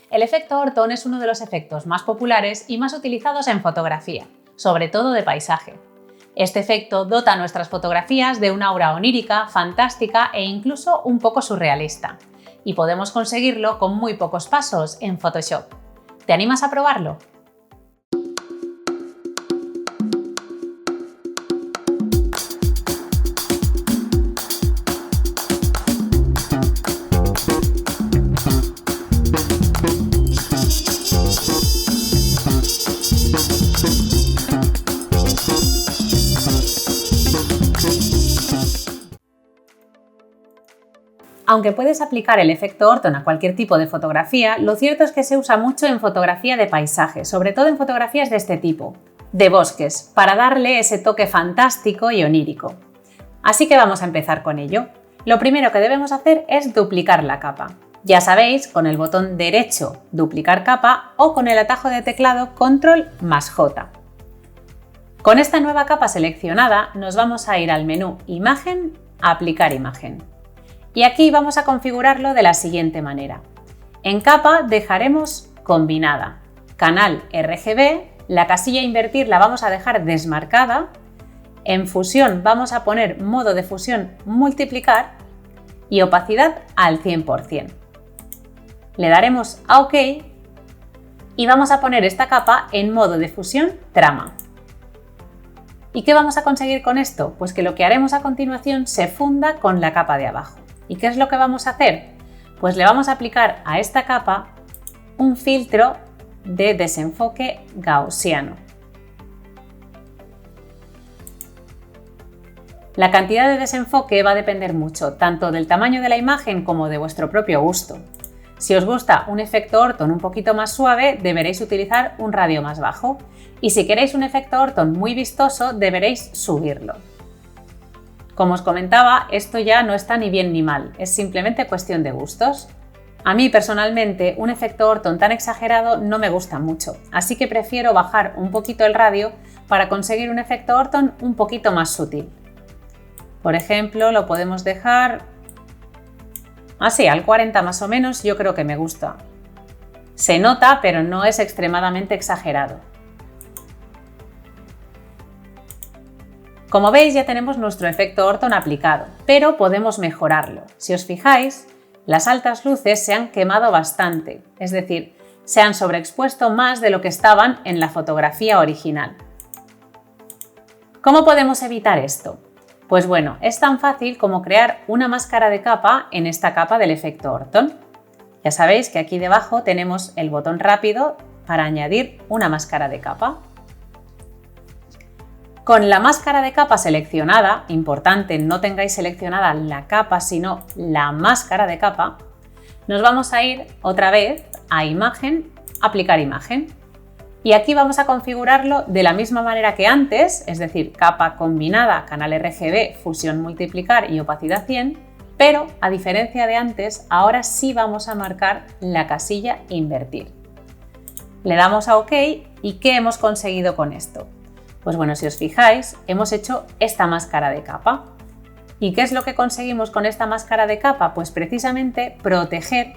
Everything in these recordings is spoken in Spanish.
El efecto Orton es uno de los efectos más populares y más utilizados en fotografía, sobre todo de paisaje. Este efecto dota a nuestras fotografías de una aura onírica, fantástica e incluso un poco surrealista. Y podemos conseguirlo con muy pocos pasos en Photoshop. ¿Te animas a probarlo? Aunque puedes aplicar el efecto Orton a cualquier tipo de fotografía, lo cierto es que se usa mucho en fotografía de paisaje, sobre todo en fotografías de este tipo, de bosques, para darle ese toque fantástico y onírico. Así que vamos a empezar con ello. Lo primero que debemos hacer es duplicar la capa. Ya sabéis, con el botón derecho duplicar capa o con el atajo de teclado Control+J. Con esta nueva capa seleccionada nos vamos a ir al menú Imagen, Aplicar imagen. Y aquí vamos a configurarlo de la siguiente manera. En capa dejaremos combinada, canal RGB, la casilla invertir la vamos a dejar desmarcada, en fusión vamos a poner modo de fusión multiplicar y opacidad al 100%. Le daremos a OK y vamos a poner esta capa en modo de fusión trama. ¿Y qué vamos a conseguir con esto? Pues que lo que haremos a continuación se funda con la capa de abajo. ¿Y qué es lo que vamos a hacer? Pues le vamos a aplicar a esta capa un filtro de desenfoque gaussiano. La cantidad de desenfoque va a depender mucho, tanto del tamaño de la imagen como de vuestro propio gusto. Si os gusta un efecto Orton un poquito más suave, deberéis utilizar un radio más bajo. Y si queréis un efecto Orton muy vistoso, deberéis subirlo. Como os comentaba, esto ya no está ni bien ni mal, es simplemente cuestión de gustos. A mí personalmente un efecto Orton tan exagerado no me gusta mucho, así que prefiero bajar un poquito el radio para conseguir un efecto Orton un poquito más sutil. Por ejemplo, lo podemos dejar así, al 40 más o menos, yo creo que me gusta. Se nota, pero no es extremadamente exagerado. Como veis, ya tenemos nuestro efecto Orton aplicado, pero podemos mejorarlo. Si os fijáis, las altas luces se han quemado bastante, es decir, se han sobreexpuesto más de lo que estaban en la fotografía original. ¿Cómo podemos evitar esto? Pues bueno, es tan fácil como crear una máscara de capa en esta capa del efecto Orton. Ya sabéis que aquí debajo tenemos el botón rápido para añadir una máscara de capa. Con la máscara de capa seleccionada, importante, no tengáis seleccionada la capa, sino la máscara de capa, nos vamos a ir otra vez a Imagen, Aplicar imagen. Y aquí vamos a configurarlo de la misma manera que antes, es decir, capa combinada, canal RGB, fusión multiplicar y opacidad 100, pero a diferencia de antes, ahora sí vamos a marcar la casilla invertir. Le damos a OK y ¿qué hemos conseguido con esto? Pues bueno, si os fijáis, hemos hecho esta máscara de capa. ¿Y qué es lo que conseguimos con esta máscara de capa? Pues precisamente proteger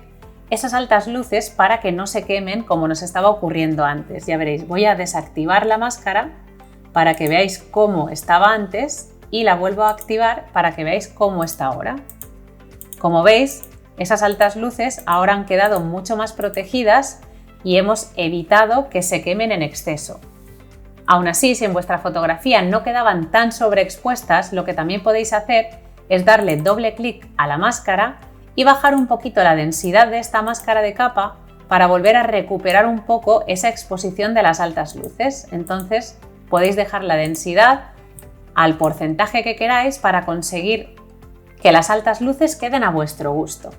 esas altas luces para que no se quemen como nos estaba ocurriendo antes. Ya veréis, voy a desactivar la máscara para que veáis cómo estaba antes y la vuelvo a activar para que veáis cómo está ahora. Como veis, esas altas luces ahora han quedado mucho más protegidas y hemos evitado que se quemen en exceso. Aún así, si en vuestra fotografía no quedaban tan sobreexpuestas, lo que también podéis hacer es darle doble clic a la máscara y bajar un poquito la densidad de esta máscara de capa para volver a recuperar un poco esa exposición de las altas luces. Entonces, podéis dejar la densidad al porcentaje que queráis para conseguir que las altas luces queden a vuestro gusto.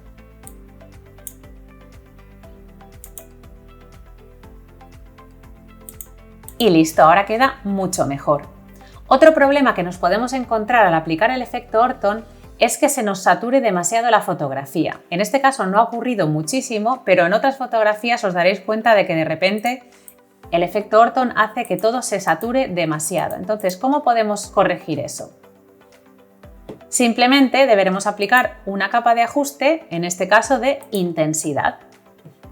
Y listo, ahora queda mucho mejor. Otro problema que nos podemos encontrar al aplicar el efecto Orton es que se nos sature demasiado la fotografía. En este caso no ha ocurrido muchísimo, pero en otras fotografías os daréis cuenta de que de repente el efecto Orton hace que todo se sature demasiado. Entonces, ¿cómo podemos corregir eso? Simplemente deberemos aplicar una capa de ajuste, en este caso de intensidad.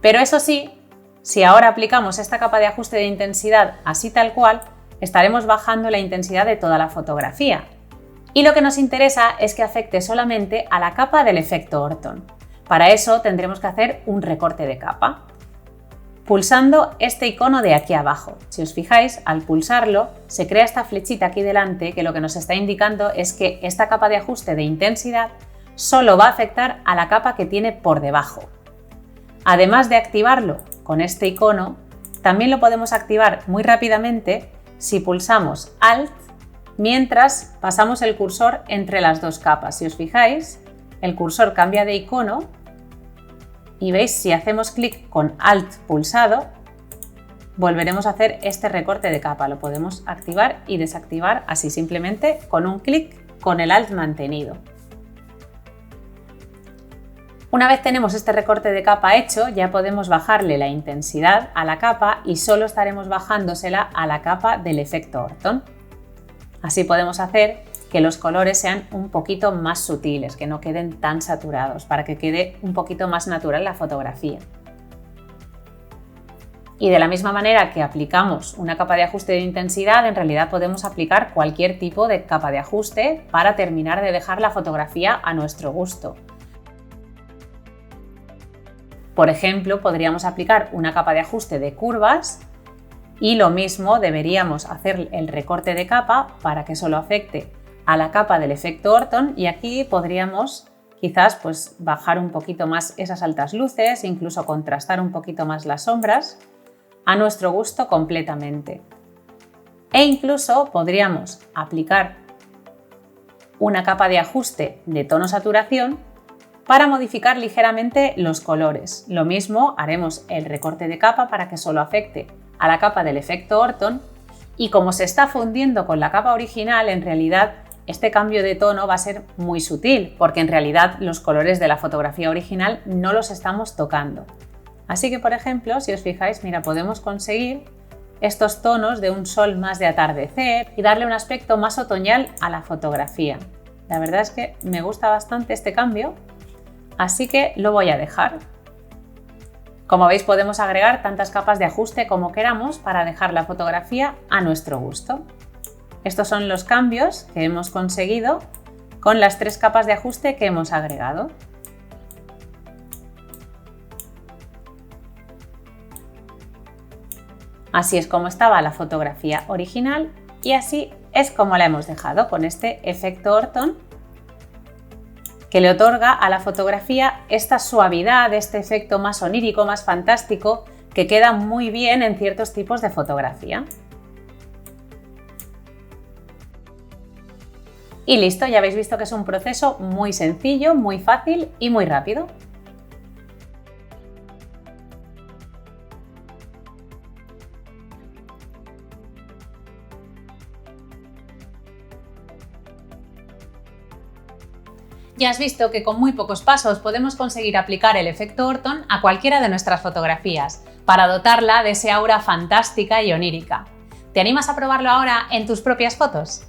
Pero eso sí, si ahora aplicamos esta capa de ajuste de intensidad así tal cual, estaremos bajando la intensidad de toda la fotografía. Y lo que nos interesa es que afecte solamente a la capa del efecto Orton. Para eso tendremos que hacer un recorte de capa, pulsando este icono de aquí abajo. Si os fijáis, al pulsarlo se crea esta flechita aquí delante que lo que nos está indicando es que esta capa de ajuste de intensidad solo va a afectar a la capa que tiene por debajo. Además de activarlo con este icono, también lo podemos activar muy rápidamente si pulsamos Alt mientras pasamos el cursor entre las dos capas. Si os fijáis, el cursor cambia de icono y veis, si hacemos clic con Alt pulsado, volveremos a hacer este recorte de capa. Lo podemos activar y desactivar así simplemente con un clic con el Alt mantenido. Una vez tenemos este recorte de capa hecho, ya podemos bajarle la intensidad a la capa y solo estaremos bajándosela a la capa del efecto Orton. Así podemos hacer que los colores sean un poquito más sutiles, que no queden tan saturados, para que quede un poquito más natural la fotografía. Y de la misma manera que aplicamos una capa de ajuste de intensidad, en realidad podemos aplicar cualquier tipo de capa de ajuste para terminar de dejar la fotografía a nuestro gusto. Por ejemplo, podríamos aplicar una capa de ajuste de curvas y lo mismo deberíamos hacer el recorte de capa para que solo afecte a la capa del efecto Orton, y aquí podríamos quizás bajar un poquito más esas altas luces, incluso contrastar un poquito más las sombras a nuestro gusto completamente. E incluso podríamos aplicar una capa de ajuste de tono saturación para modificar ligeramente los colores. Lo mismo, haremos el recorte de capa para que solo afecte a la capa del efecto Orton, y como se está fundiendo con la capa original, en realidad este cambio de tono va a ser muy sutil, porque en realidad los colores de la fotografía original no los estamos tocando. Así que, por ejemplo, si os fijáis, mira, podemos conseguir estos tonos de un sol más de atardecer y darle un aspecto más otoñal a la fotografía. La verdad es que me gusta bastante este cambio, así que lo voy a dejar. Como veis, podemos agregar tantas capas de ajuste como queramos para dejar la fotografía a nuestro gusto. Estos son los cambios que hemos conseguido con las 3 capas de ajuste que hemos agregado. Así es como estaba la fotografía original y así es como la hemos dejado, con este efecto Orton que le otorga a la fotografía esta suavidad, este efecto más onírico, más fantástico, que queda muy bien en ciertos tipos de fotografía. Y listo, ya habéis visto que es un proceso muy sencillo, muy fácil y muy rápido. Ya has visto que con muy pocos pasos podemos conseguir aplicar el efecto Orton a cualquiera de nuestras fotografías, para dotarla de ese aura fantástica y onírica. ¿Te animas a probarlo ahora en tus propias fotos?